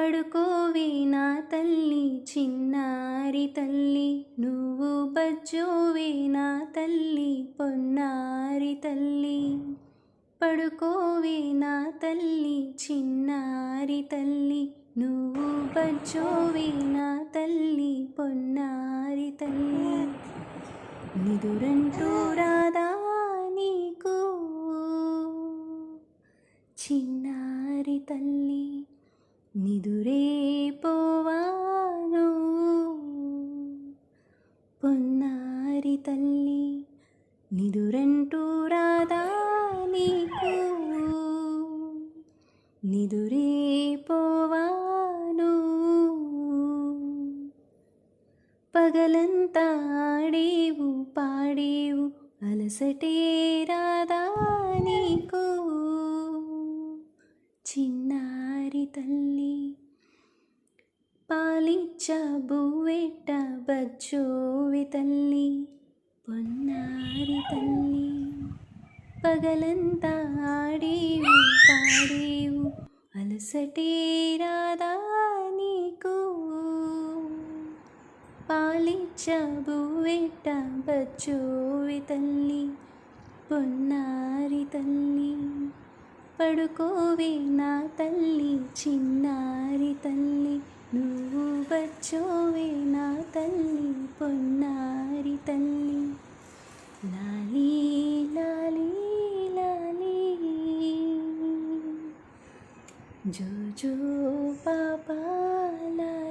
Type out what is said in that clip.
పడుకోవే నా తల్లి చిన్నారి తల్లి, నువ్వు బజ్జోవే నా తల్లి పొన్నారి తల్లి. పడుకోవే నా తల్లి చిన్నారి తల్లి, నువ్వు బజ్జోవే నా తల్లి పొన్నారి తల్లి. నిదురంటూ రాదా నీకు చిన్నారి తల్లి, నిదురే పోవాను పొన్నారి తల్లి. నిదురంటూ రాదా నీకు, నిదురే పోవాను. పగలంతా ఆడేవు పాడేవు, అలసటే రాదా నీకు చిన్నారి తల్లి. పాలిచ్చ బువ్వెట్ట బజ్జోవి తల్లి పొన్నారి తల్లి. పగలంతా ఆడేవు పాడేవు, అలసటే రాదా నీకు. పాలిచ్చ బువ్వెట్ట బజ్జోవి తల్లి పొన్నారి తల్లి. పడుకోవే నా తల్లి చిన్నారి తల్లి, నువ్వు బజ్జోవే నా తల్లి పొన్నారి తల్లి. లాలీ లాలీ లాలీ, జో జో పాపా లాలీ.